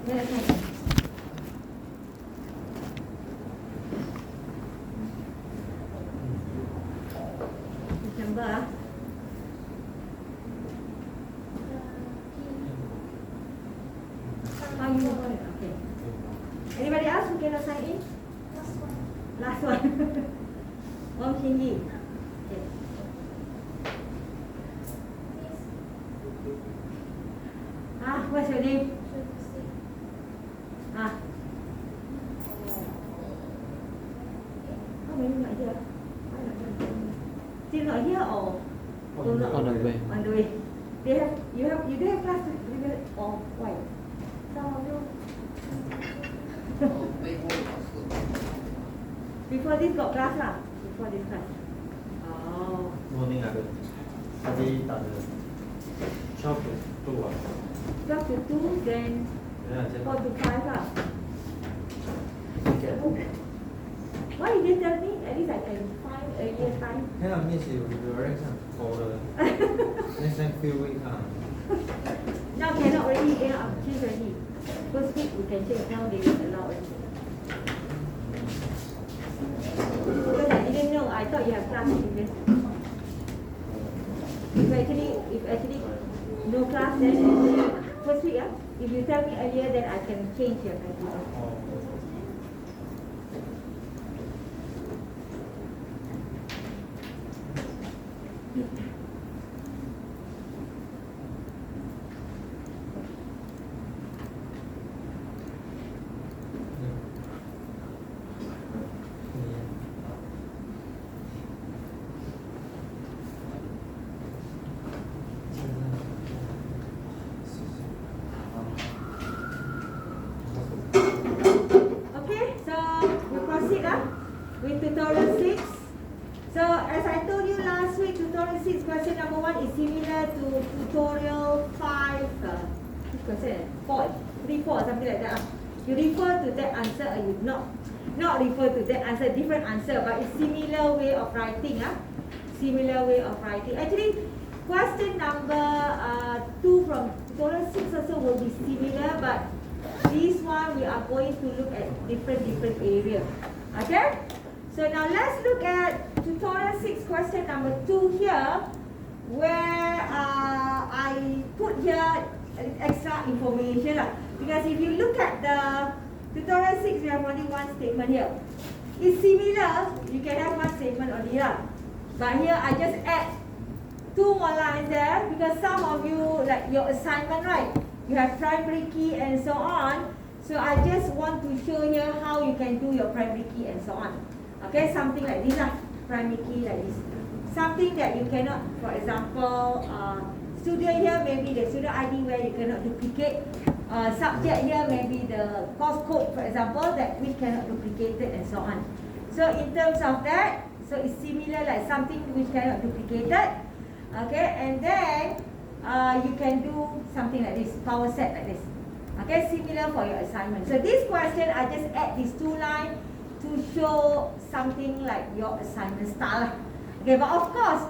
Number. How you know it? Okay. Anybody else who cannot sign in? Last one. Om Shinji. Okay. What's your name? How many not here? Still not here or on the way? On the way. You don't have class or why? Some of you. Before this got class lah. Before this class. Oh. Morning ada. Tadi tak ada. 12 to 2 ah. 12 to 2 then 4 to 5 lah. Why you didn't tell me? At least I can find earlier time. Yeah, miss you arrange for the next few weeks ah. Now cannot already, change already. First week we can change, now they don't allow already. Because I didn't know, I thought you have class previous. If actually no class then first week if you tell me earlier then I can change your schedule. With tutorial 6. So as I told you last week, tutorial 6 question number 1 is similar to tutorial 5. Question 4, 3, 4, something like that. You refer to that answer or you not refer to that answer, different answer, but it's similar way of writing. Similar way of writing. Actually, question number 2 from tutorial 6 also will be similar, but this one we are going to look at different area. Okay? So now let's look at tutorial 6 question number 2 here, where I put here extra information because if you look at the tutorial 6, we have only one statement here. It's similar, you can have one statement only but here I just add 2 more lines there because some of you, like your assignment, right? You have primary key and so on. So I just want to show here how you can do your primary key and so on. Okay, something like this primary key like this. Something that you cannot, for example, student here maybe the student ID where you cannot duplicate. Subject here maybe the course code, for example, that we cannot duplicate it and so on. So in terms of that, so it's similar like something which cannot duplicate it. Okay, and then you can do something like this, power set like this. Okay, similar for your assignment. So this question, I just add these 2 lines to show something like your assignment style. Okay, but of course,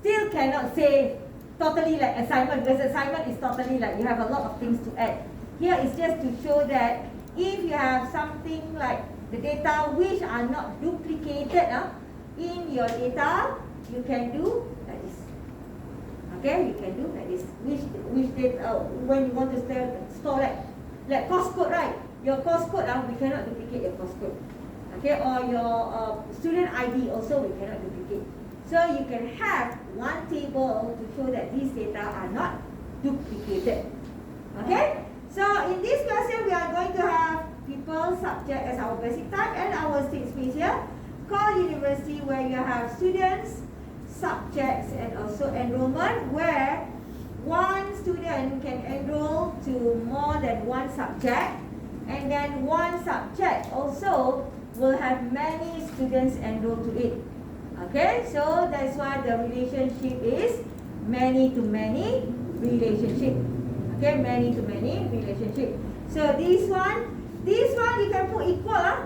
still cannot say totally like assignment because assignment is totally like you have a lot of things to add. Here is just to show that if you have something like the data which are not duplicated in your data, you can do like this. Okay, you can do like this. Which data when you want to store like course code, right? Your course code we cannot duplicate your course code. Okay, or your student ID also we cannot duplicate. So you can have one table to show that these data are not duplicated. Okay, so in this question we are going to have people, subject as our basic type and our state space here. Call university where you have students, subjects and also enrollment where one student can enroll to more than one subject and then one subject also will have many students enrolled to it. Okay, so that's why the relationship is many to many relationship. Okay, many to many relationship. So this one you can put equal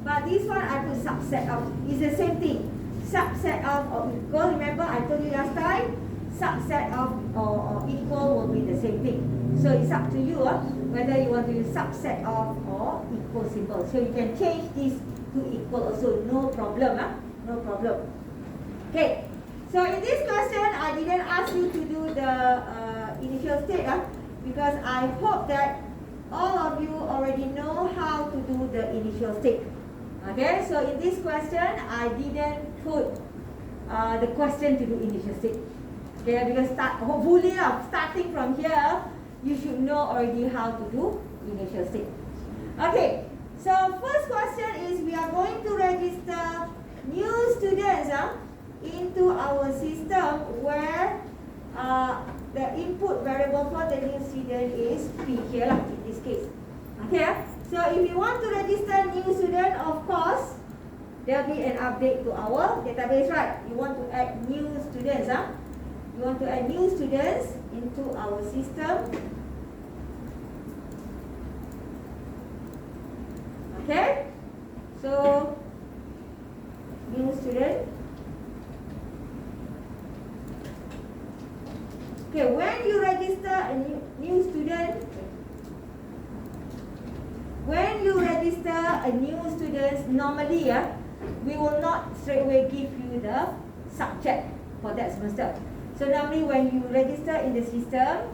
but this one I put subset of. It's the same thing. Subset of or equal. Remember I told you last time, subset of or equal will be the same thing. So it's up to you whether you want to use subset of or equal symbol. So you can change this to equal also, no problem. No problem. Okay. So in this question, I didn't ask you to do the initial state because I hope that all of you already know how to do the initial state. Okay, so in this question, I didn't put the question to do initial state. Okay, because hopefully starting from here, you should know already how to do initial state. Okay, so first question is we are going to register new students into our system where the input variable for the new student is P here in this case. Okay, so if you want to register new student, of course, there will be an update to our database, right? You want to add new students, You want to add new students into our system. Okay, so new student. Okay, when you register a new student, normally we will not straight away give you the subject for that semester. So normally when you register in the system,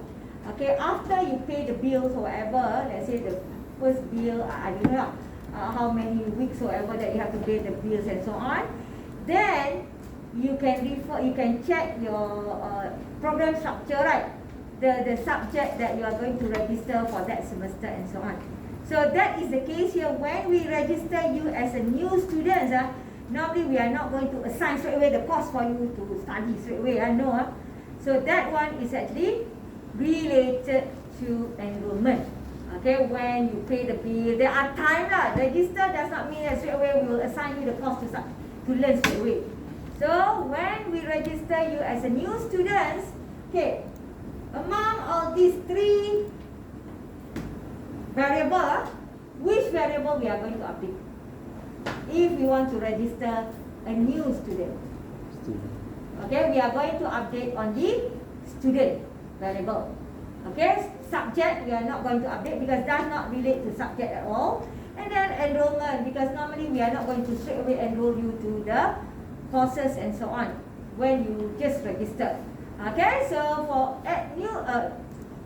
okay, after you pay the bills or whatever, let's say the first bill, I don't know how many weeks or whatever that you have to pay the bills and so on, then you can check your program structure, right? The subject that you are going to register for that semester and so on. So that is the case here. When we register you as a new student, normally we are not going to assign straight away the course for you to study straight away. No. So that one is actually related to enrollment. Okay, when you pay the bill, there are time lah. Register does not mean that straight away we will assign you the course to learn straight away. So when we register you as a new student, okay, among all these three variable, which variable we are going to update? If we want to register a new student. Okay, we are going to update on the student variable. Okay, subject we are not going to update because does not relate to subject at all. And then enrollment, because normally we are not going to straight away enroll you to the courses and so on when you just register. Okay, so for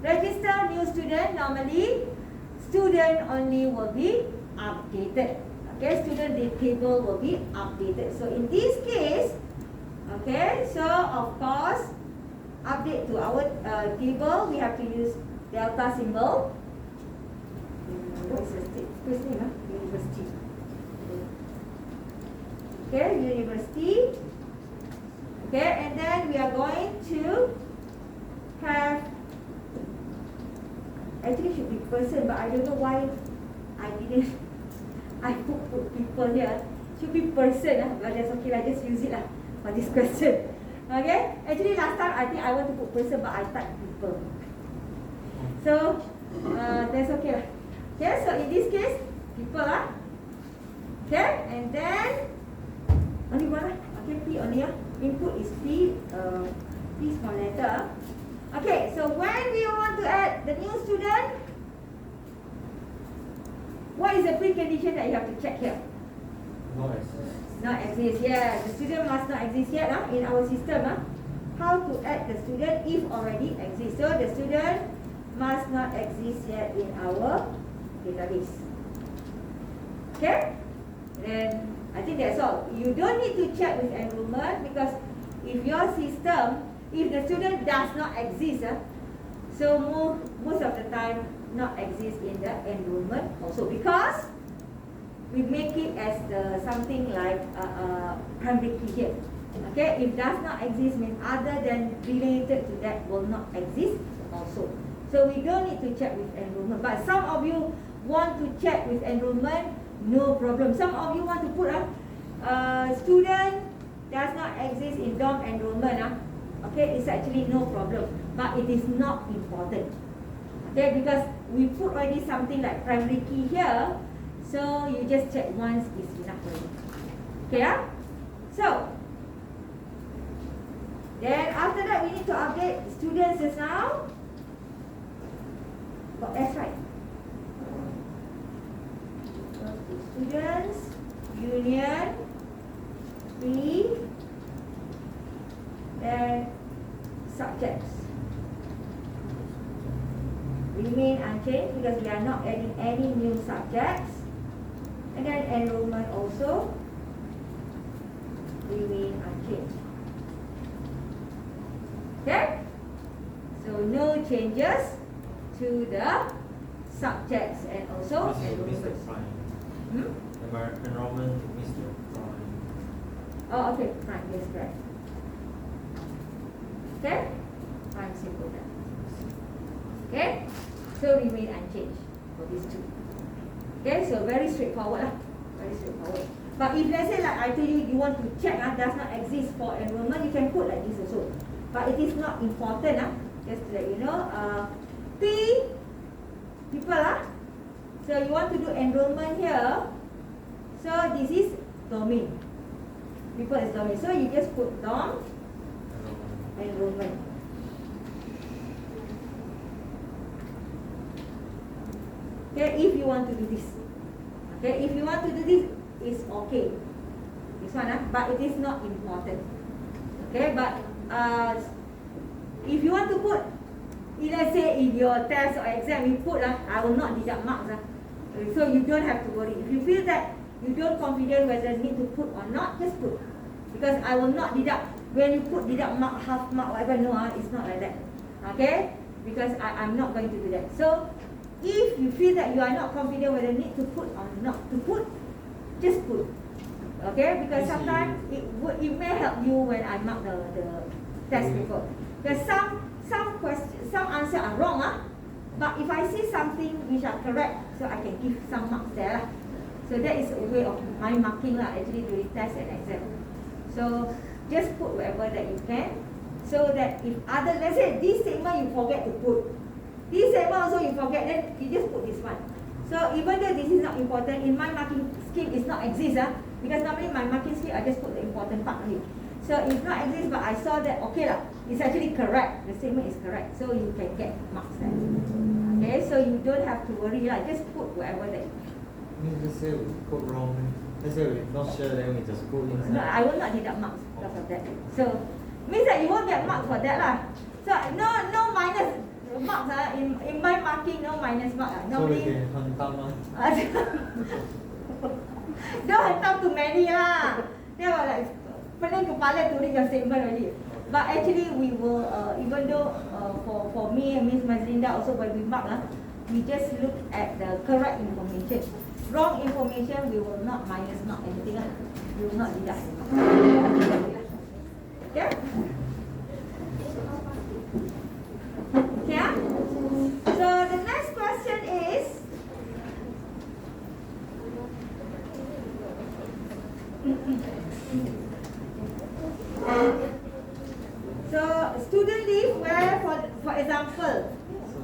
register new student, normally student only will be updated. Okay, student table will be updated. So in this case, okay, so of course, update to our table, we have to use delta symbol. What is the first name? University. Okay, university. Okay, and then we are going to have, actually should be person, but I don't know why I put people here. Should be person, but that's okay, just use it for this question. Okay, actually last time I think I want to put person, but I type people. So that's okay. Okay, so in this case, people okay, and then only one okay, P only input is P small letter. Okay, so when we want to add the new student, what is the precondition that you have to check here? Not exist. Not exist, yeah. The student must not exist yet in our system. How to add the student if already exists? So the student must not exist yet in our database. Okay? Then I think that's all. You don't need to check with enrollment because if your system, if the student does not exist, so most of the time not exist in the enrollment also, because we make it as the something like primary key here. Okay, if does not exist means other than related to that will not exist also. So we don't need to check with enrollment. But some of you want to check with enrollment, no problem. Some of you want to put student does not exist in dorm enrollment. Okay, it's actually no problem, but it is not important. Okay, because we put already something like primary key here, so you just check once is enough already. Okay, so then after that we need to update students just now. got S right? Students, union, P, then subjects. Remain unchanged because we are not adding any new subjects. And then enrollment also remain unchanged. Okay? So no changes to the subjects and also Mr. enrollment. Prime. Hmm? Enrollment to Mr. Prime. Oh, okay, fine, yes, correct. Okay? Fine, simple that. Okay? So remain unchanged for these two. Okay, so very straightforward lah. Very straightforward. But if let's say like I tell you, you want to check does not exist for enrollment, you can put like this also. But it is not important just to let you know. P, people so you want to do enrollment here. So this is domain. People is domain. So you just put dom enrollment. Okay, if you want to do this. Okay, if you want to do this, it's okay. This one, but it is not important. Okay, but if you want to put, let's say in your test or exam, you put I will not deduct marks. So you don't have to worry. If you feel that you don't confident whether need to put or not, just put. Because I will not deduct. When you put deduct mark, half mark, whatever, no, it's not like that. Okay? Because I'm not going to do that. So if you feel that you are not confident whether need to put or not to put, just put. Okay? Because sometimes it may help you when I mark the test paper. Because some answers are wrong, but if I see something which are correct, so I can give some marks there. So that is a way of my marking actually during test and exam. So just put whatever that you can, so that if other, let's say this statement you forget to put, this statement also you forget, then you just put this one. So even though this is not important, in my marking scheme it's not exist, because normally my marking scheme I just put the important part only. So if not exist, but I saw that okay it's actually correct, the statement is correct, so you can get marks there. Okay, so you don't have to worry just put whatever that you can. Let's say we put wrong. Let's say we're not sure, then we just go inside. No, I will not deduct marks because of that. So means that you won't get marks for that So no minus marks in my marking, no minus mark Normally, so we can hantam don't hantam too many They were like pening kepala to read your statement already. But actually we will even though for me and Miss Mazlinda also when we mark we just look at the correct information. Wrong information we will not minus mark anything We will not deduct anything. Okay? Yeah? So the next question is so student leave where for example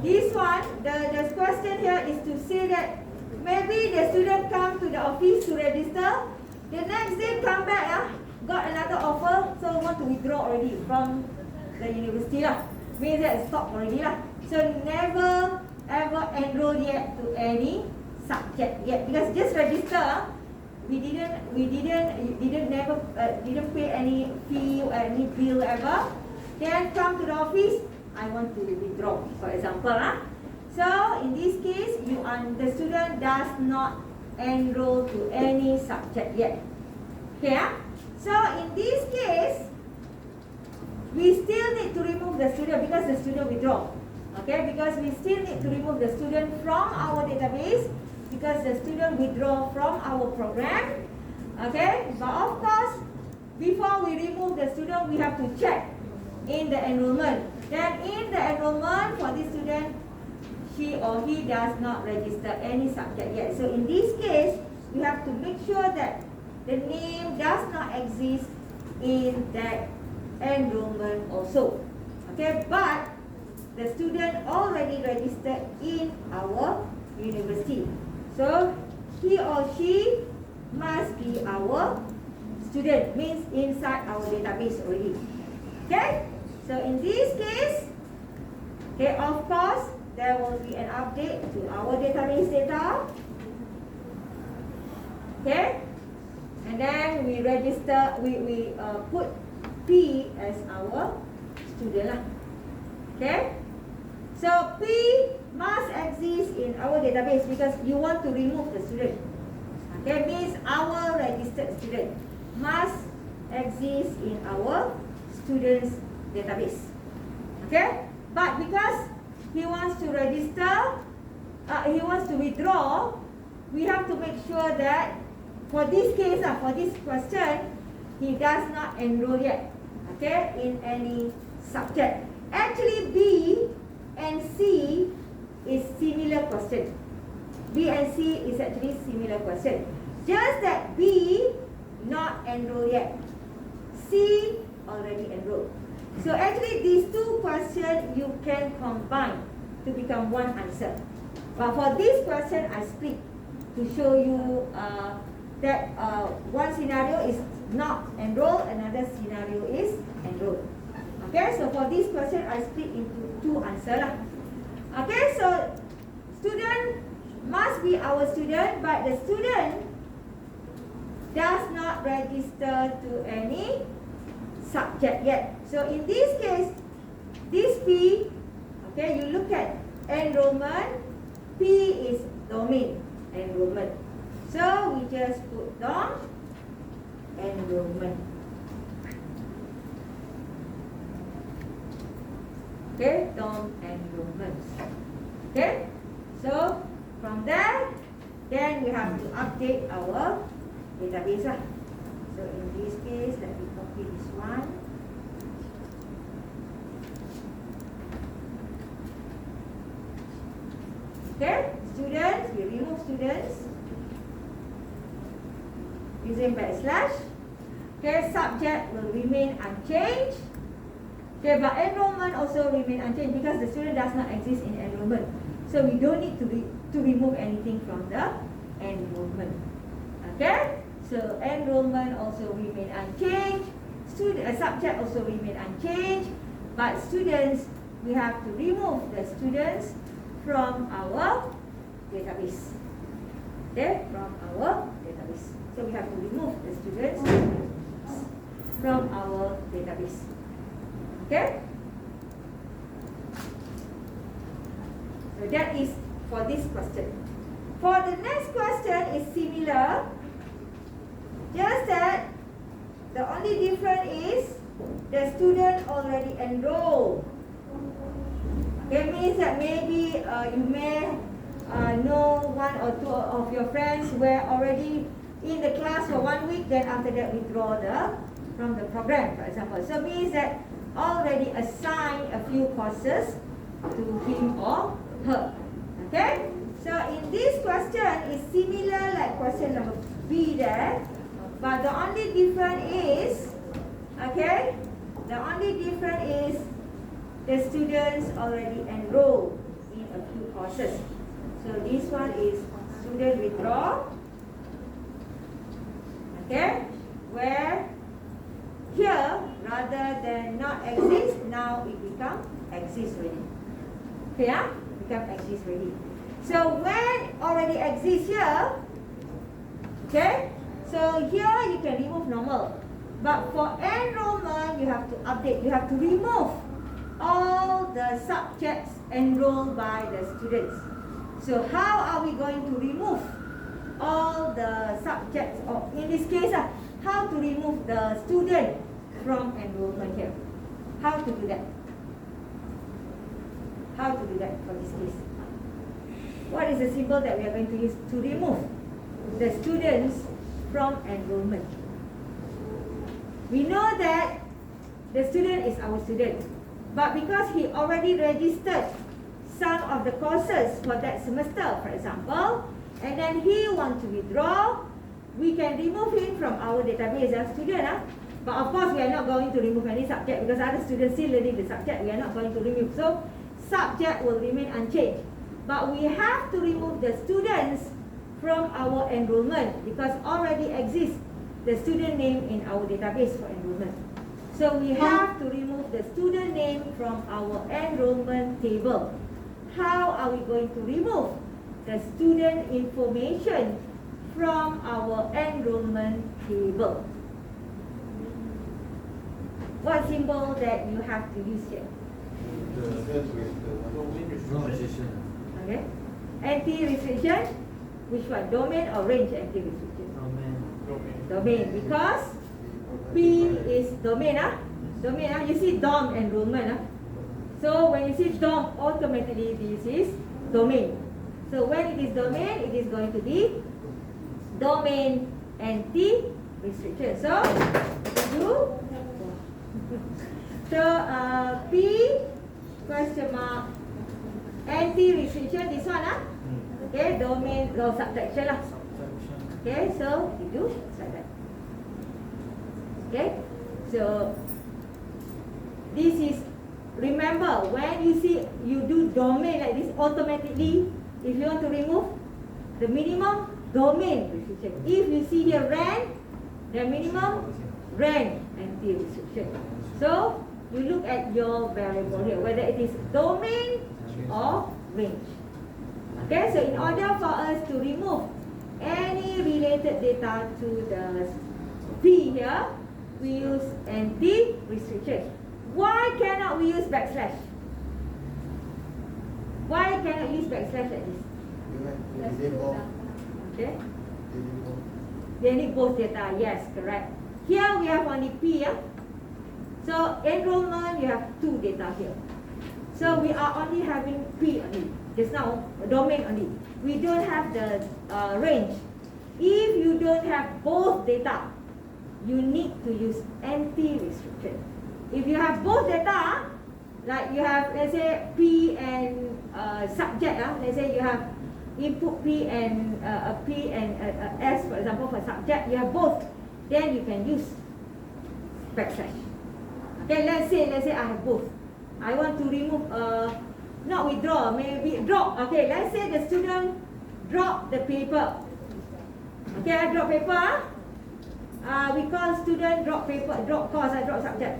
this one the question here is to say that maybe the student come to the office to register, the next day come back got another offer, so want to withdraw already from the university means that stop already so never ever enroll yet to any subject yet because just register we didn't pay any fee or any bill ever, then come to the office I want to withdraw for example So in this case the student does not enroll to any subject yet. Okay So in this case we still need to remove the student because the student withdraw. Okay, because we still need to remove the student from our database because the student withdraw from our program. Okay, but of course, before we remove the student, we have to check in the enrollment. Then in the enrollment for this student, she or he does not register any subject yet. So in this case, we have to make sure that the name does not exist in that enrollment also. Okay, but the student already registered in our university. So he or she must be our student, means inside our database already. Okay, so in this case, okay, of course, there will be an update to our database data. Okay? And then we register, we put P as our student lah. Okay? So P must exist in our database because you want to remove the student. Okay, means our registered student must exist in our students database. Okay, but because he wants to register, he wants to withdraw, we have to make sure that for this case, for this question, he does not enroll yet. Okay, in any subject. Actually, B and C is similar question. B and C is actually similar question. Just that B not enrolled yet. C already enrolled. So actually these two questions you can combine to become one answer. But for this question I split to show you that one scenario is not enrolled, another scenario is enrolled. Okay, so for this question I split into two answers lah. Okay, so student must be our student, but the student does not register to any subject yet. So in this case, this P, okay, you look at enrollment, P is domain, enrollment. So we just put down enrollment. Okay, DOM enrollment. Okay, so from there, then we have to update our database lah. So in this case, let me copy this one. Okay, students, we remove students using backslash. Okay, subject will remain unchanged. Okay, but enrollment also remain unchanged because the student does not exist in enrollment. So we don't need to remove anything from the enrollment. Okay, so enrollment also remain unchanged. Subject also remain unchanged. But students, we have to remove the students from our database. Okay, from our database. So we have to remove the students from our database. Okay? So that is for this question. For the next question is similar. Just that the only difference is the student already enrolled. It means that maybe you may know one or two of your friends were already in the class for 1 week, then after that withdraw from the program, for example. So means that already assigned a few courses to him or her. Okay? So in this question is similar like question number B there, but the only difference is, okay, the only difference is the students already enrolled in a few courses. So this one is student withdraw. Okay, where here rather than not exist, now it become exist already. Okay, become exist already. So when already exists here, okay, so here you can remove normal. But for enrollment, you have to update. You have to remove all the subjects enrolled by the students. So how are we going to remove all the subjects? Or in this case, how to remove the student from enrollment here? How to do that? How to do that for this case? What is the symbol that we are going to use to remove the students from enrollment? We know that the student is our student, but because he already registered some of the courses for that semester, for example, and then he wants to withdraw, we can remove him from our database as student. But of course, we are not going to remove any subject because other students still learning the subject. We are not going to remove. So, subject will remain unchanged. But we have to remove the students from our enrollment because already exists the student name in our database for enrollment. So, we have to remove the student name from our enrollment table. how are we going to remove the student information from our enrollment table? What symbol that you have to use here? No restriction. Okay. Anti-restriction. Which one? Domain or range anti-restriction? Domain. Because P is domain. Domain. You see DOM enrollment. So when you see DOM, automatically this is domain. So when it is domain, it is going to be domain anti-restriction. So you P question mark anti-restriction, this one okay, domain law subtraction lah. Okay, so you do like that. Okay, so this is, remember, when you see you do domain like this, automatically if you want to remove the minimum domain restriction, if you see here ran, the minimum ran anti-restriction. So you look at your variable here, whether it is domain or range. Okay, so in order for us to remove any related data to the P here, we use anti-restriction. Why cannot we use backslash? Why cannot use backslash like this? Okay, they need both data. Yes, correct. Here we have only P. So enrollment, you have two data here. So we are only having P only. Just now, domain only. We don't have the range. If you don't have both data, you need to use anti-restriction. If you have both data, like you have, let's say, P and subject. Let's say you have input P and S, for example, for subject. You have both. Then you can use backslash. Okay, let's say I have both. I want to remove, not withdraw, maybe drop. Okay, let's say the student drop the paper. Okay, I drop paper. We call student drop paper, drop course, drop subject.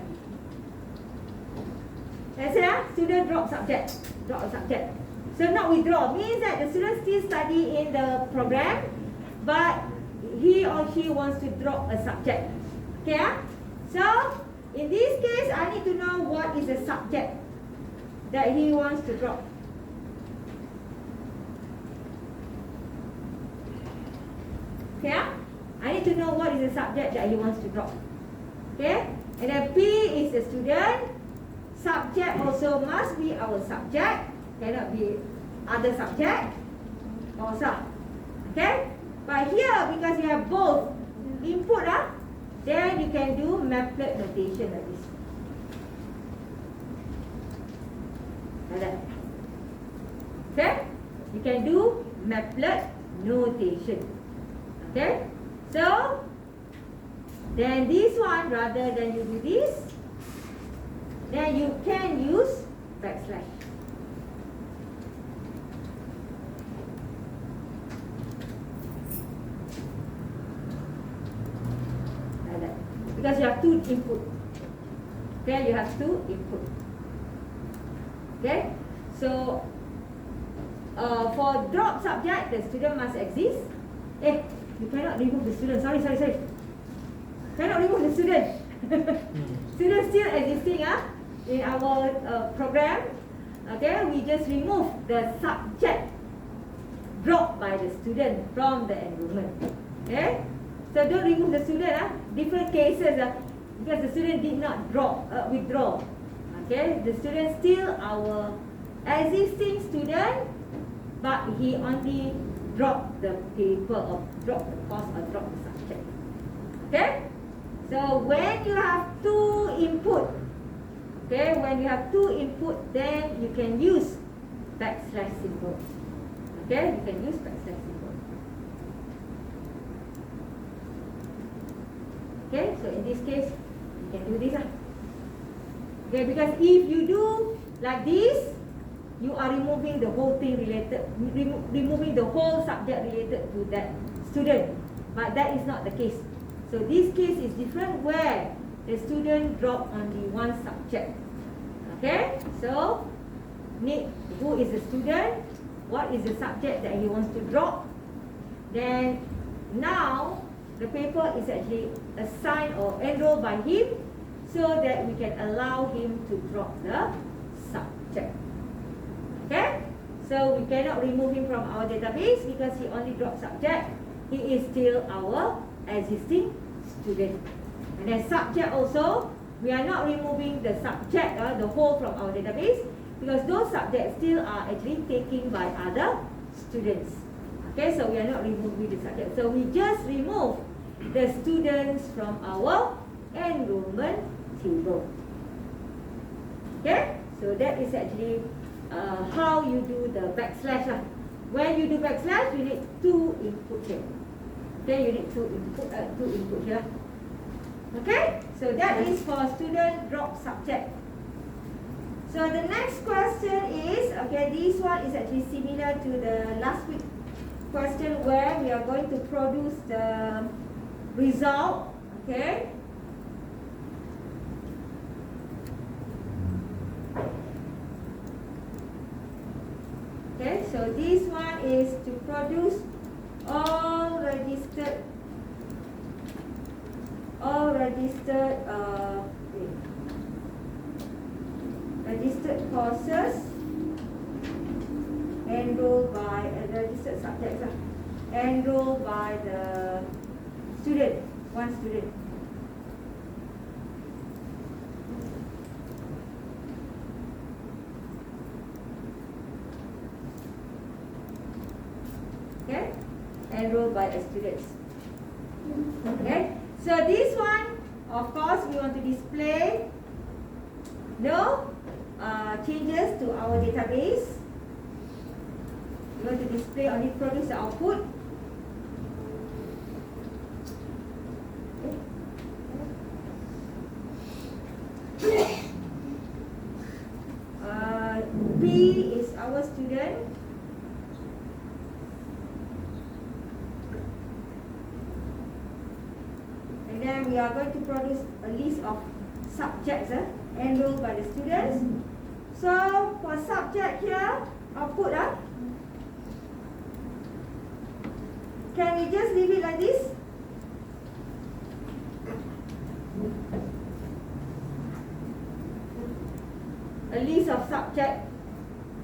Let's say student drop subject. So not withdraw means that the student still study in the program, but he or she wants to drop a subject. Okay, so in this case, I need to know what is the subject that he wants to drop. Okay, I need to know what is the subject that he wants to drop. Okay, and then P is the student. Subject also must be our subject, cannot be other subject. Also, okay. But here, because you have both input, then you can do maplet notation like this. Like that. Okay? You can do maplet notation. Okay? So, then this one, rather than you do this, then you can use backslash. Because you have two input. Okay, you have two input. Okay, so for drop subject, the student must exist. You cannot remove the student. Sorry. Cannot remove the student. Student still existing in our program. Okay, we just remove the subject dropped by the student from the enrollment. Okay. So don't remove the student. Different cases because the student did not withdraw. Okay, the student still our existing student, but he only dropped the paper or dropped the course or dropped the subject. Okay, so when you have two input, then you can use backslash symbol. Okay, you can use backslash symbol. Okay, so in this case, you can do this. Okay, because if you do like this, you are removing the whole thing related, removing the whole subject related to that student. But that is not the case. So this case is different where the student dropped only one subject. Okay, so who is the student, what is the subject that he wants to drop. Then now the paper is actually assigned or enrolled by him, so that we can allow him to drop the subject. Okay? So we cannot remove him from our database because he only dropped subject. He is still our existing student. And then subject also, we are not removing the subject, the whole from our database, because those subjects still are actually taken by other students. Okay, so we are not removing the subject. So we just remove the students from our enrollment table. Okay, so that is actually how you do the backslash. When you do backslash, you need two input here. Okay, you need two input here. Okay, so that is for student drop subject. So the next question is, okay, this one is actually similar to the last week question where we are going to produce the result. Okay. Okay, so this one is to produce all registered courses enrolled by registered subjects enrolled by the student, one student. Okay, enrolled by the students. Okay, so this one, of course, we want to display no changes to our database. We want to display only produce the output. P is our student. And then we are going to produce a list of subjects enrolled by the students. So for subject here, output can we just leave it like this? A list of subject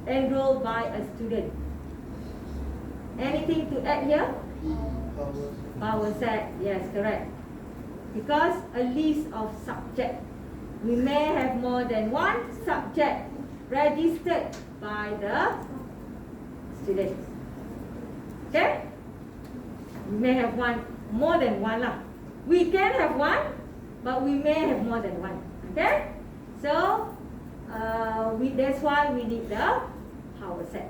enrolled by a student. Anything to add here? Power set, yes, correct. Because a list of subject, we may have more than one subject registered by the student. Okay? We may have more than one lah. We can have one, but we may have more than one. Okay? So that's why we need the power set.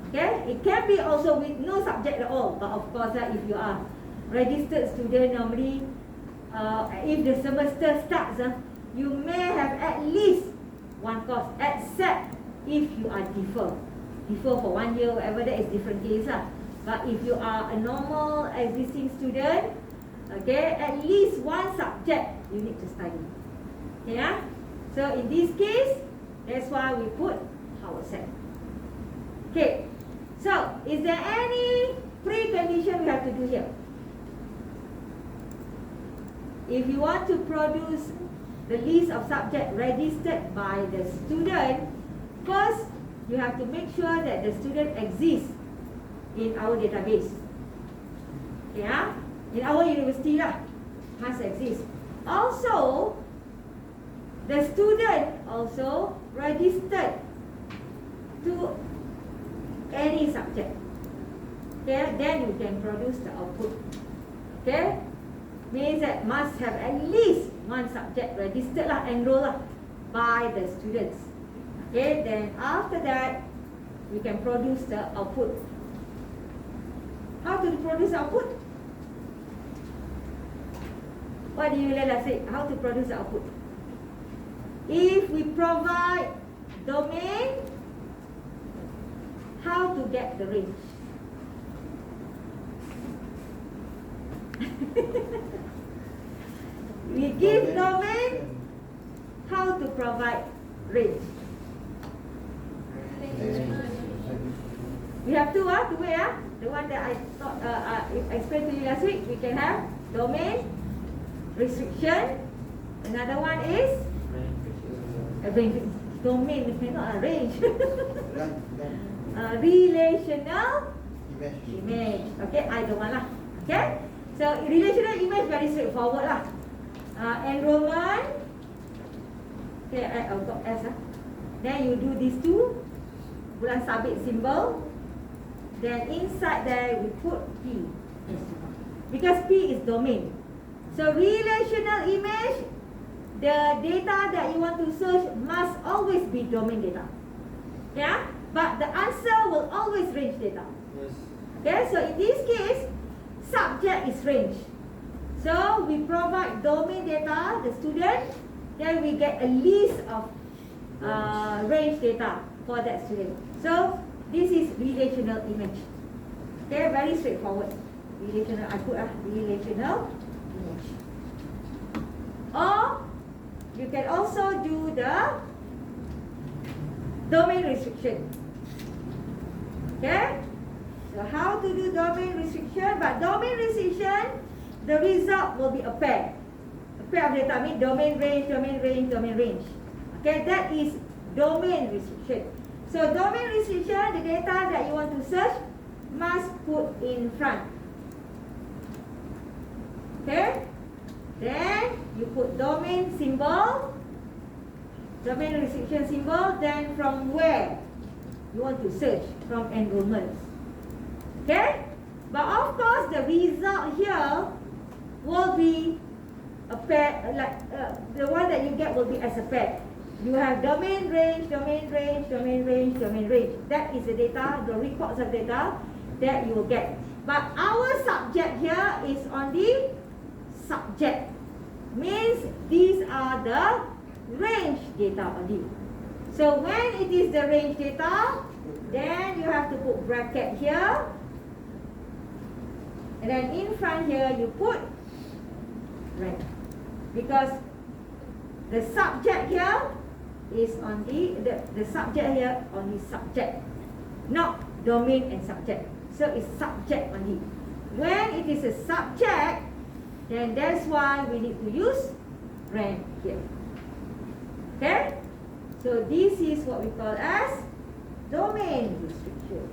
Okay? It can be also with no subject at all, but of course if you are registered student, normally if the semester starts, you may have at least one course, except if you are defer for 1 year, whatever, that is different case But if you are a normal existing student, okay, at least one subject you need to study. Okay, so in this case, that's why we put power set. Okay, so is there any precondition we have to do here? If you want to produce the list of subjects registered by the student, first you have to make sure that the student exists in our database. Yeah, in our university must exist. Also, the student also registered to any subject. Okay, then you can produce the output. Okay, means that must have at least one subject registered enrolled by the students. Okay, then after that we can produce the output. How to produce output? What do you let us say? How to produce the output? If we provide domain, how to get the range? We give domain, how to provide range? We have two way. The one that I thought explained to you last week. We can have domain restriction. Another one is domain, not range. Relational image. Okay, either one lah. Okay, so relational image very straightforward lah. Enrollment. Okay, I've got S. Then you do these two bulan sabit symbol. Then inside there we put P, because P is domain. So relational image, the data that you want to search must always be domain data. Yeah, but the answer will always range data. Yes. Okay, so in this case, subject is range. So we provide domain data, the student, then we get a list of range data for that student. So this is relational image. Okay, very straightforward. Relational, I put relational image. Or you can also do the domain restriction. Okay, so how to do domain restriction? But domain restriction, the result will be a pair. A pair of data, I mean domain range, domain range, domain range. Okay, that is domain restriction. So domain restriction, the data that you want to search must put in front. Okay, then you put domain symbol, domain restriction symbol, then from where you want to search, from enrollments. Okay, but of course the result here will be a pair, like the one that you get will be as a pair. You have domain range, domain range, domain range, domain range. That is the data, the records of data that you will get. But our subject here is on the subject. Means these are the range data only. So when it is the range data, then you have to put bracket here. And then in front here you put rank. Because the subject here is on the subject here on the subject, not domain and subject. So it's subject only. When it is a subject, then that's why we need to use rank here. Okay? So this is what we call as domain restriction.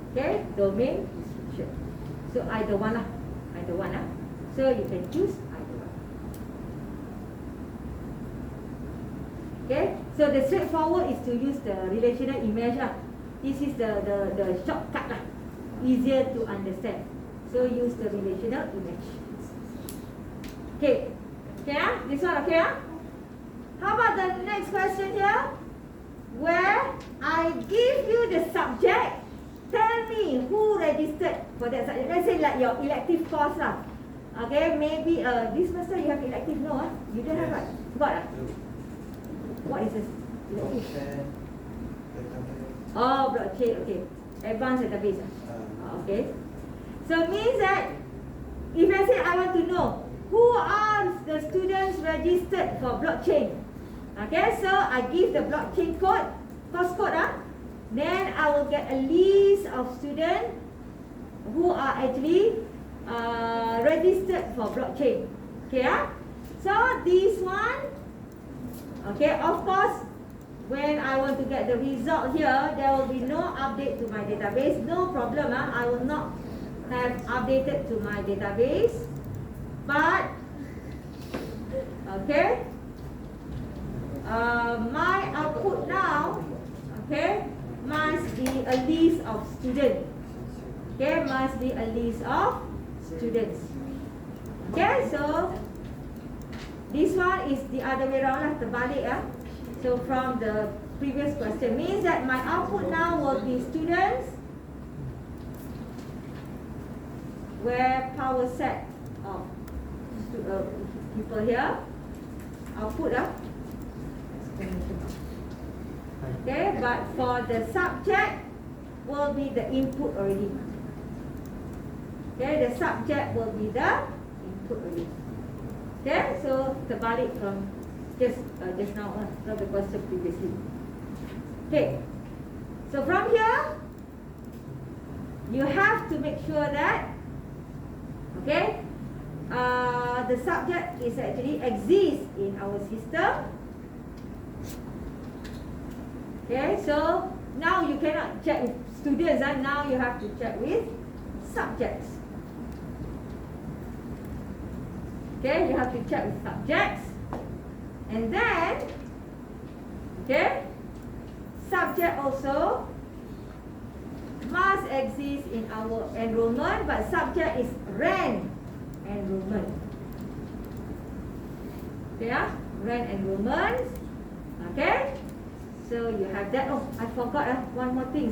Okay? Domain restriction. So either one lah. Either one lah. So you can choose either one. Okay? So the straightforward is to use the relational image lah. This is the shortcut lah. Easier to understand. So use the relational image. Okay. Okay ah? This one okay ah? How about the next question here? Where I give you the subject, tell me who registered for that subject. Let's say like your elective course lah. Okay, maybe this semester you have elective, no? You don't have, right? Got what is this? Elective? Oh, blockchain, okay. Advanced database. Okay. So means that if I say I want to know who are the students registered for blockchain. Okay, so I give the blockchain code, course code, then I will get a list of students who are actually registered for blockchain. Okay, so this one, okay, of course, when I want to get the result here, there will be no update to my database. No problem, I will not have updated to my database. But, okay, my output now, okay, must be a list of students. Okay, must be a list of students. Okay, so this one is the other way around lah, terbalik ya. So from the previous question means that my output now will be students where power set of people here. Output okay, but for the subject will be the input already. Okay, the subject will be the input already. Okay, so terbalik from just now, from the question previously. Okay. So from here, you have to make sure that, okay, the subject is actually exists in our system. Okay, so now you cannot check with students, and now you have to check with subjects. Okay, you have to check with subjects, and then, okay, subject also must exist in our enrollment, but subject is rank enrollment. Okay, rank enrollment. Okay, so you have that. Oh, I forgot one more thing.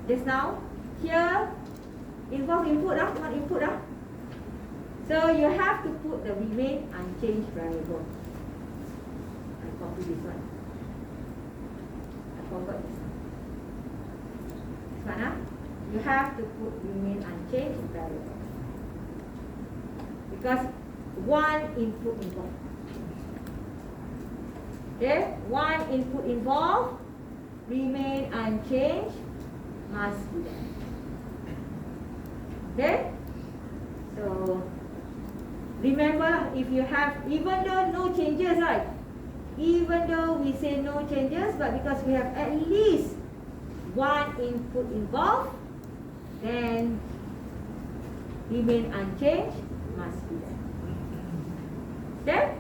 Just now, here, involve input, not input. So you have to put the remain unchanged variable. I copy this one. I forgot this one. This one, you have to put remain unchanged variable. Because one input involved. Okay, one input involved, remain unchanged, must be there. Okay, so remember, if you have, even though no changes, right? Even though we say no changes, but because we have at least one input involved, then remain unchanged must be there. Okay?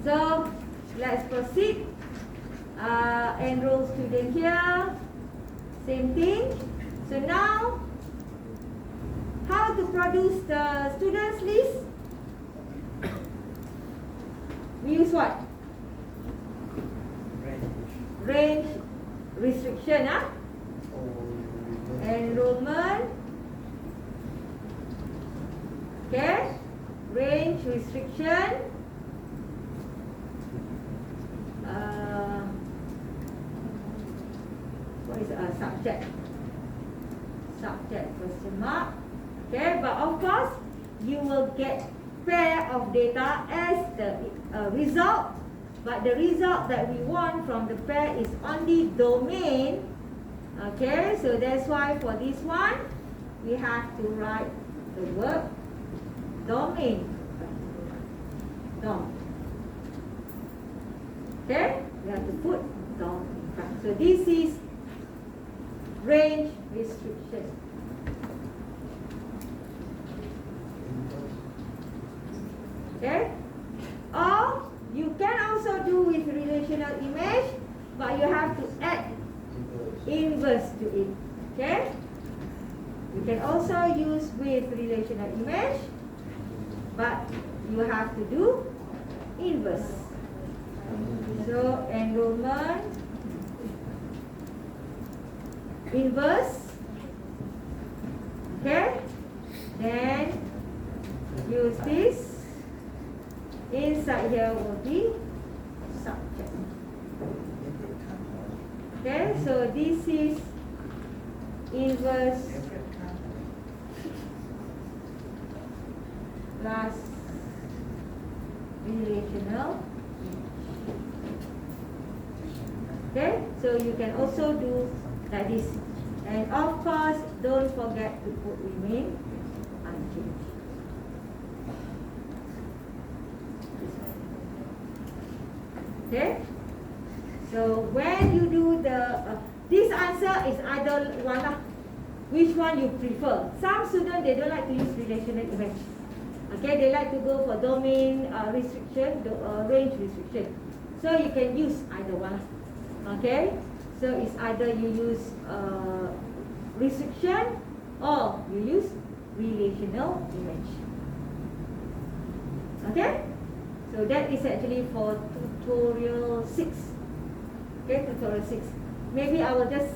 So let's proceed. Enroll student here. Same thing. So now, how to produce the students list? We use what? Range restriction, enrollment. Okay, range restriction. What is subject? Subject question mark. Okay, but of course, you will get pair of data as the result, but the result that we want from the pair is only domain. Okay, so that's why for this one, we have to write the word domain. Dom. Okay, we have to put dom in front. So this is range restriction. Okay, or you can also do with relational image, but you have to add inverse to it. Okay, you can also use with relational image, but you have to do inverse. So enrollment inverse. Okay, then use this. Inside here will be subject. Okay, so this is inverse plus relational. Okay, so you can also do like this. And of course, don't forget to put remain unchanged. Okay, so when you do the this answer is either one. Which one you prefer? Some students, they don't like to use relational image. Okay, they like to go for domain restriction, range restriction. So you can use either one. Okay, so it's either you use restriction or you use relational image. Okay, so that is actually for tutorial 6. Okay, tutorial 6. Maybe I will just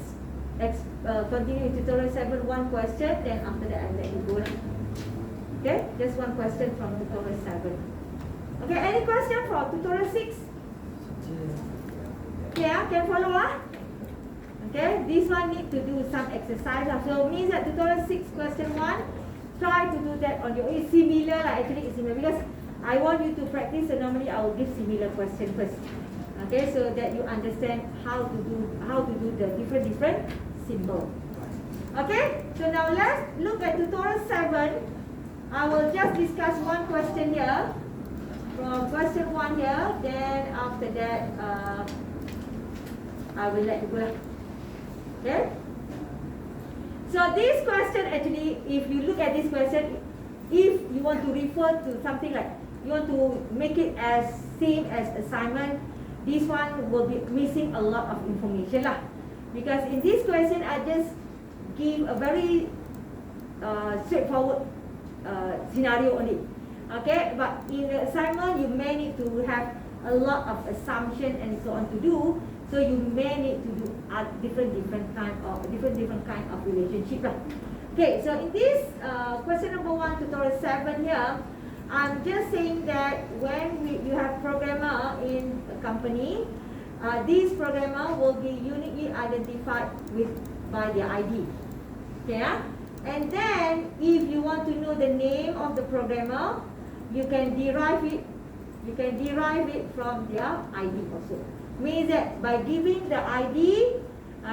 continue with tutorial 7, one question, then after that I'll let you go. Okay, just one question from tutorial 7. Okay, any question for tutorial 6? Yeah, can follow Okay, this one need to do some exercise. So means that tutorial 6 question 1, try to do that on your own. It's similar, actually it's similar, because I want you to practice, so normally I will give similar question first. Okay, so that you understand how to do the different symbol. Okay, so now let's look at tutorial 7. I will just discuss one question here. From question 1 here, then after that I will let you go. Okay? So this question actually, if you look at this question, if you want to refer to something like, you want to make it as same as assignment, this one will be missing a lot of information lah. Because in this question, I just give a very straightforward scenario only. Okay, but in the assignment, you may need to have a lot of assumption and so on to do. So you may need to do different kind of relationship lah. Okay, so in this question number 1, tutorial 7 here, I'm just saying that when you have programmer in a company, this programmer will be uniquely identified by their ID. Okay, and then if you want to know the name of the programmer, you can derive it. You can derive it from their ID also. Means that by giving the ID,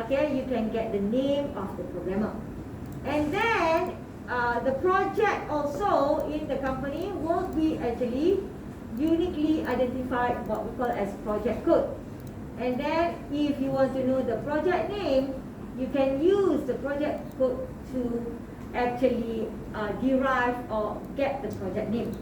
okay, you can get the name of the programmer. And then the project also in the company will be actually uniquely identified, what we call as project code. And then if you want to know the project name, you can use the project code to actually derive or get the project name.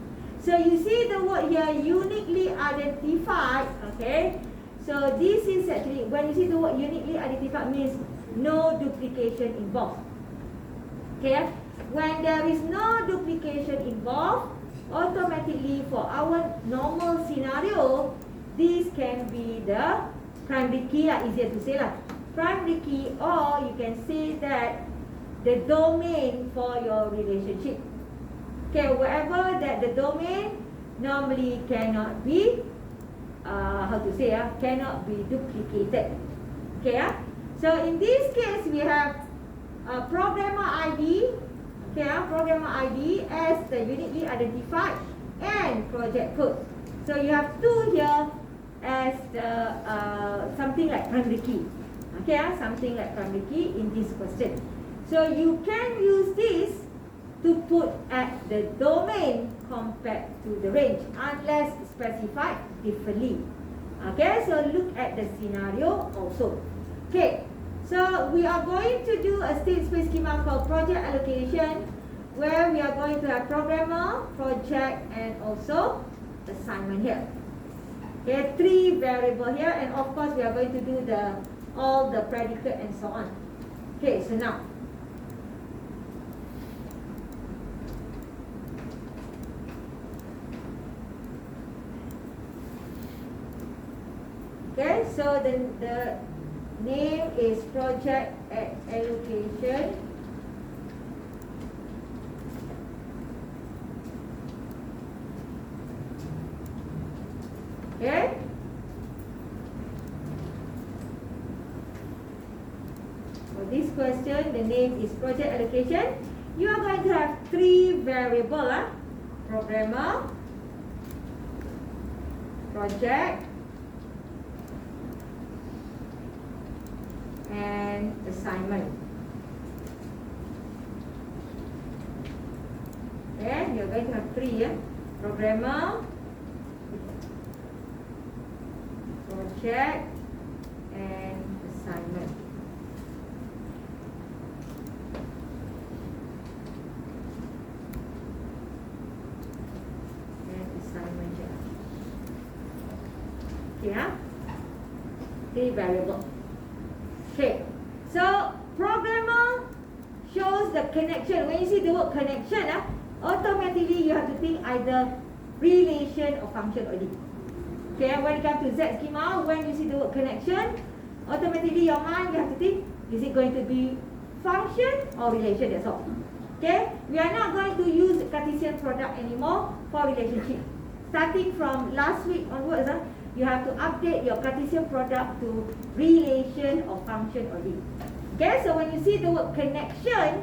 So you see the word here, uniquely identified, okay? So this is actually, when you see the word uniquely identified, means no duplication involved. Okay? When there is no duplication involved, automatically for our normal scenario, this can be the primary key, easier to say lah. Primary key, or you can say that the domain for your relationship. Okay, wherever that the domain normally cannot be, cannot be duplicated. Okay, so in this case we have programmer ID, okay, programmer ID as the uniquely identified and project code. So you have two here as the something like primary key. Okay, something like primary key in this question. So you can use this to put at the domain compared to the range unless specified differently. Okay, so look at the scenario also. Okay, so we are going to do a state space schema called project allocation, where we are going to have programmer, project, and also assignment here. Okay, 3 variables here, and of course we are going to do all the predicate and so on. Okay, so now okay, so the name is project allocation. Okay. For this question, the name is project allocation. You are going to have 3 variables, programmer, project, and assignment. Okay, you're going to have 3, programmer, project, and assignment. Okay, 3 variables. Okay, so programmer shows the connection. When you see the word connection, automatically you have to think either relation or function already. Okay, when it comes to Z schema, when you see the word connection, automatically your mind, you have to think, is it going to be function or relation? That's all. Okay, we are not going to use Cartesian product anymore for relationship. Starting from last week onwards, you have to update your Cartesian product to relation or function already. Okay, so when you see the word connection,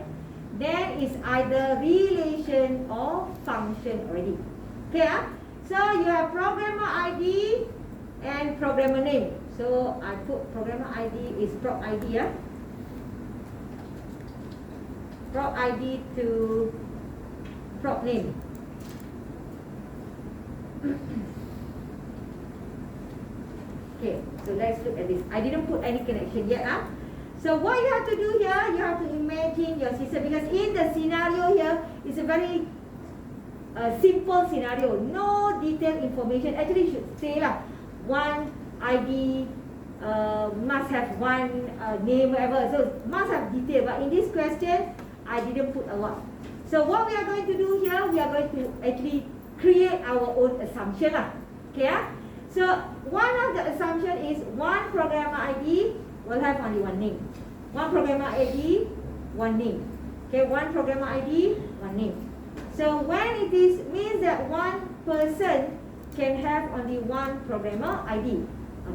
then it's either relation or function already. Okay, So you have programmer ID and programmer name. So I put programmer ID is prop ID, yeah. Prop ID to prop name. Okay, so let's look at this. I didn't put any connection yet, huh? So what you have to do here, you have to imagine your system, because in the scenario here, it's a very simple scenario. No detailed information. Actually, you should say lah, one ID must have one name, whatever. So must have detail. But in this question, I didn't put a lot. So what we are going to do here, we are going to actually create our own assumption lah. Okay, ah? So one of the assumption is one programmer ID will have only one name. One programmer ID, one name. Okay, one programmer ID, one name. So when it is means that one person can have only one programmer ID.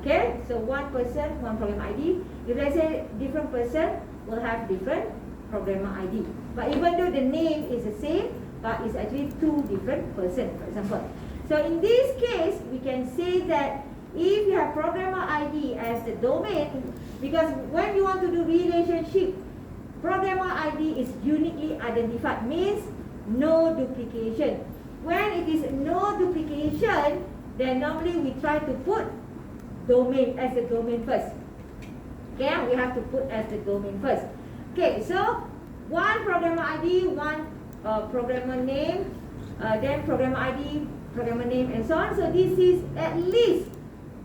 Okay, so one person, one programmer ID. If let's say different person will have different programmer ID. But even though the name is the same, but it's actually two different person, for example. So in this case, we can say that if you have programmer ID as the domain, because when you want to do relationship, programmer ID is uniquely identified, means no duplication. When it is no duplication, then normally we try to put domain as the domain first. Okay, we have to put as the domain first. Okay, so one programmer ID, one programmer name, then programmer ID, programmer name, and so on. So this is at least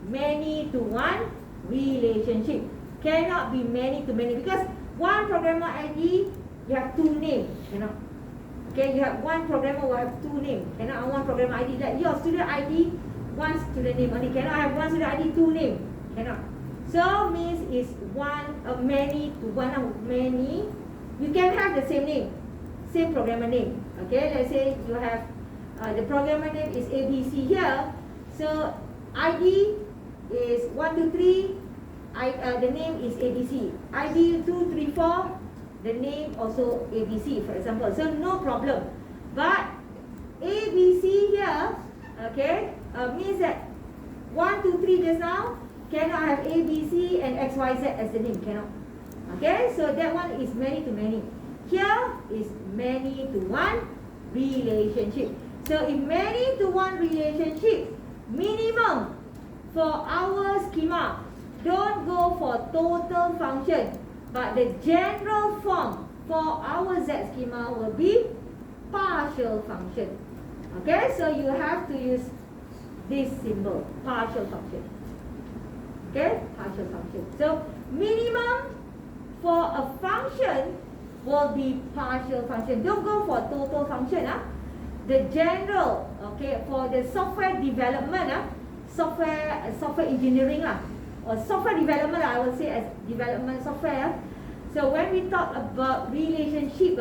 many to one relationship. Cannot be many to many, because one programmer ID, you have two names, cannot. Okay, you have one programmer will have two names. Cannot one programmer ID, like your student ID, one student name only. Cannot have one student ID, two names. Cannot. So means is one many to one of many. You can have the same name, same programmer name. Okay, let's say you have the programmer name is ABC here. So ID is 123. The name is ABC. ID 234. The name also ABC, for example. So no problem. But ABC here, okay, means that 1, 2, 3 just now cannot have ABC and XYZ as the name. Cannot. Okay, so that one is many to many. Here is many to one relationship. So if many to one relationship, minimum for our schema, don't go for total function, but the general form for our Z schema will be partial function. Okay, so you have to use this symbol, partial function. Okay, partial function. So minimum for a function will be partial function. Don't go for total function. The general, okay, for the software development, software engineering or software development, I will say as development software. So when we talk about relationship,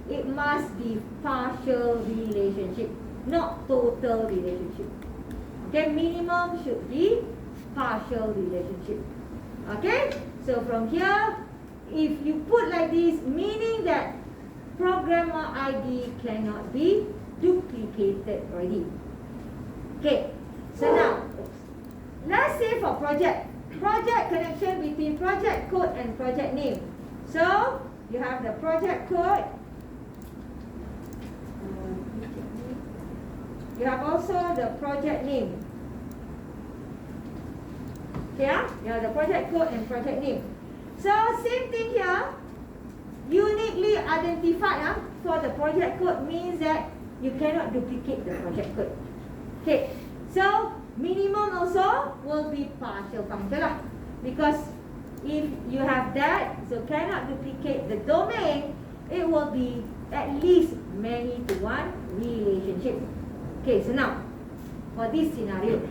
it must be partial relationship, not total relationship. Okay, minimum should be partial relationship. Okay, so from here, if you put like this, meaning that programmer ID cannot be duplicated already. Okay, so now let's say for project connection between project code and project name. So you have the project code, you have also the project name. Okay, you have the project code and project name. So same thing here, uniquely identified for the project code means that you cannot duplicate the project code. Okay, so minimum also will be partial function because if you have that, so cannot duplicate the domain, it will be at least many to one relationship. Okay, so now for this scenario,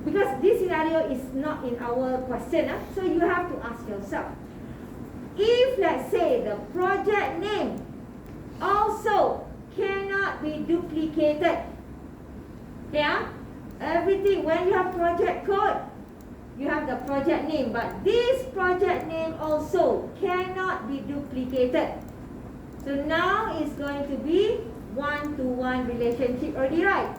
because this scenario is not in our question, so you have to ask yourself, if let's say the project name also cannot be duplicated, yeah, everything, when you have project code, you have the project name, but this project name also cannot be duplicated. So now it's going to be one-to-one relationship already, right?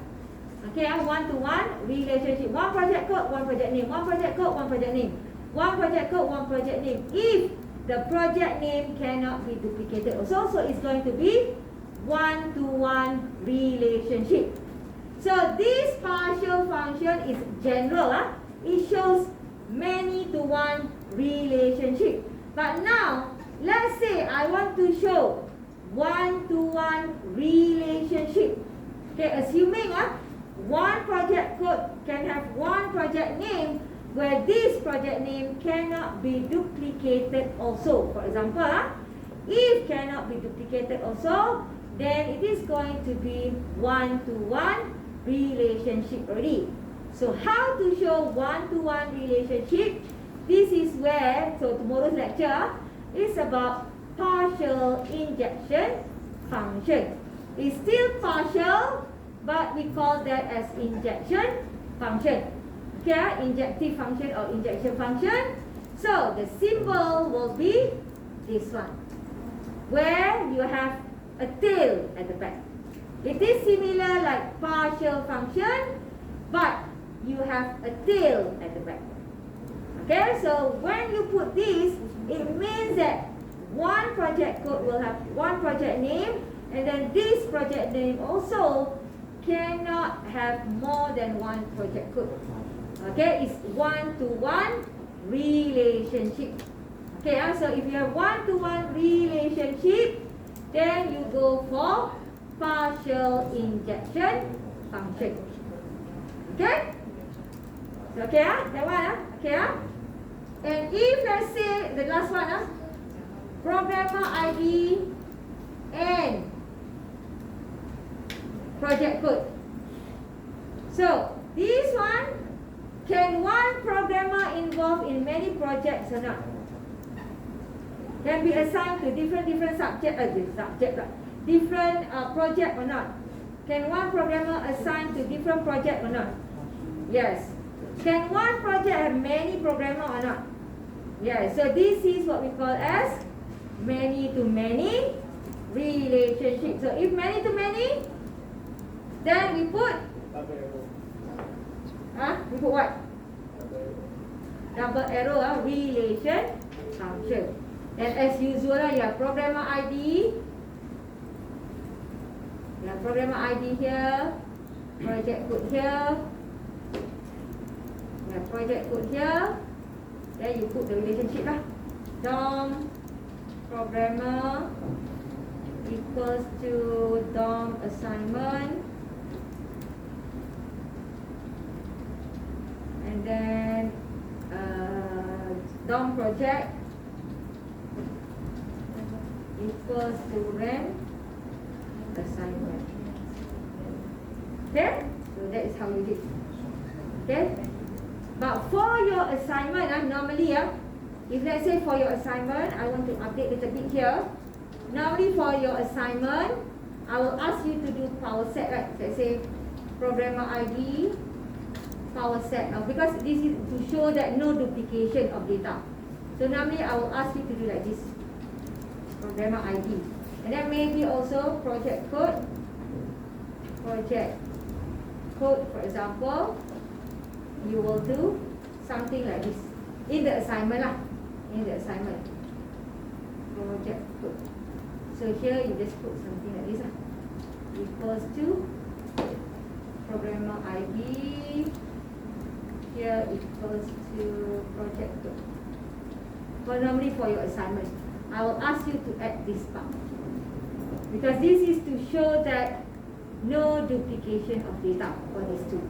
Okay, one-to-one relationship. One project code, one project name. One project code, one project name. One project code, one project name. If the project name cannot be duplicated also, so it's going to be one-to-one relationship. So this partial function is general. It shows many-to-one relationship. But now, let's say I want to show one-to-one relationship. Okay, assuming one project code can have one project name where this project name cannot be duplicated also. For example, if cannot be duplicated also, then it is going to be one-to-one relationship already. So how to show one-to-one relationship? This is where, so tomorrow's lecture is about partial injection function. It's still partial, but we call that as injection function. Okay, injective function or injection function. So the symbol will be this one, where you have a tail at the back. It is similar like partial function, but you have a tail at the back. Okay, so when you put this, it means that one project code will have one project name, and then this project name also cannot have more than one project code. Okay, it's one-to-one relationship. Okay, so if you have one-to-one relationship, then you go for partial injection function. Okay? So, okay, that one, okay, and if let's say the last one, programmer ID and project code. So this one, can one programmer involved in many projects or not? Can be assigned to different subject, different project or not? Can one programmer assign to different project or not? Yes. Can one project have many programmer or not? Yes. So this is what we call as many-to-many relationship. So if many-to-many, then we put we put what? Double arrow, relation function. And as usual, you have programmer ID. You have programmer ID here, project code here. You have project code here. Then you put the relationship DOM programmer equals to DOM assignment. And then DOM project equals to rem assignment. Okay? So that is how you do it. Okay? But for your assignment, normally, if let's say for your assignment, I want to update a little bit here. Normally for your assignment, I will ask you to do power set, right? Let's say programmer ID, power set. Because this is to show that no duplication of data. So normally I will ask you to do like this. Programmer ID. And then maybe also project code. Project code, for example, you will do something like this in the assignment in the assignment. Project code. So here you just put something like this equals to programmer ID. Here equals to project code. For normally for your assignment, I will ask you to add this part, because this is to show that no duplication of data for these two.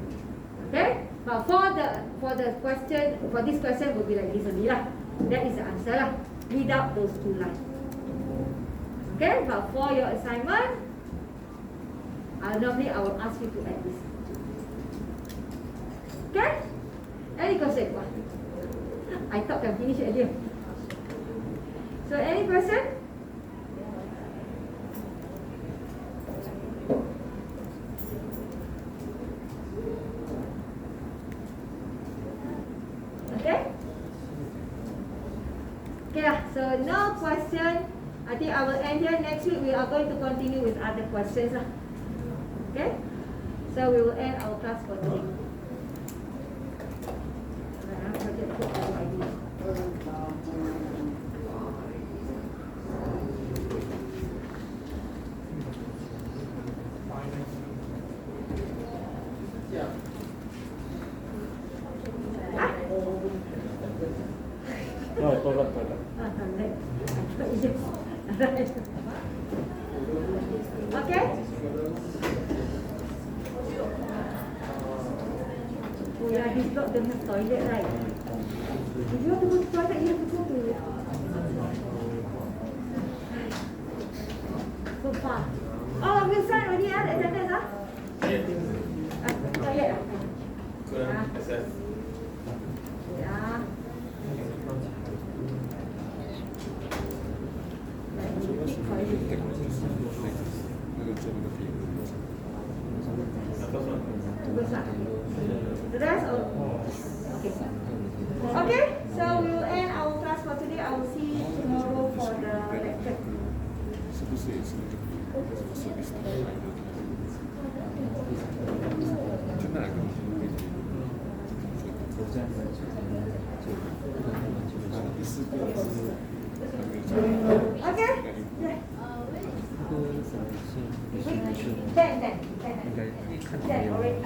Okay? But for this question will be like this only That is the answer without those two lines. Okay? But for your assignment, normally I will ask you to add this. Okay? Any question? I thought I finished earlier. So any question? Okay? Okay lah. So no question. I think I will end here. Next week we are going to continue with other questions. Okay? So we will end our class for today. No, toilet. Okay? Oh yeah, this block don't have toilet, right? If you want to go to toilet, you have to go to so far. Oh, we signed already, the attendance, toilet, Kurang asas. Yeah. The rest okay. Okay, so we will end our class for today. I will see you tomorrow for the lecture. Okay? Yeah. 10 already.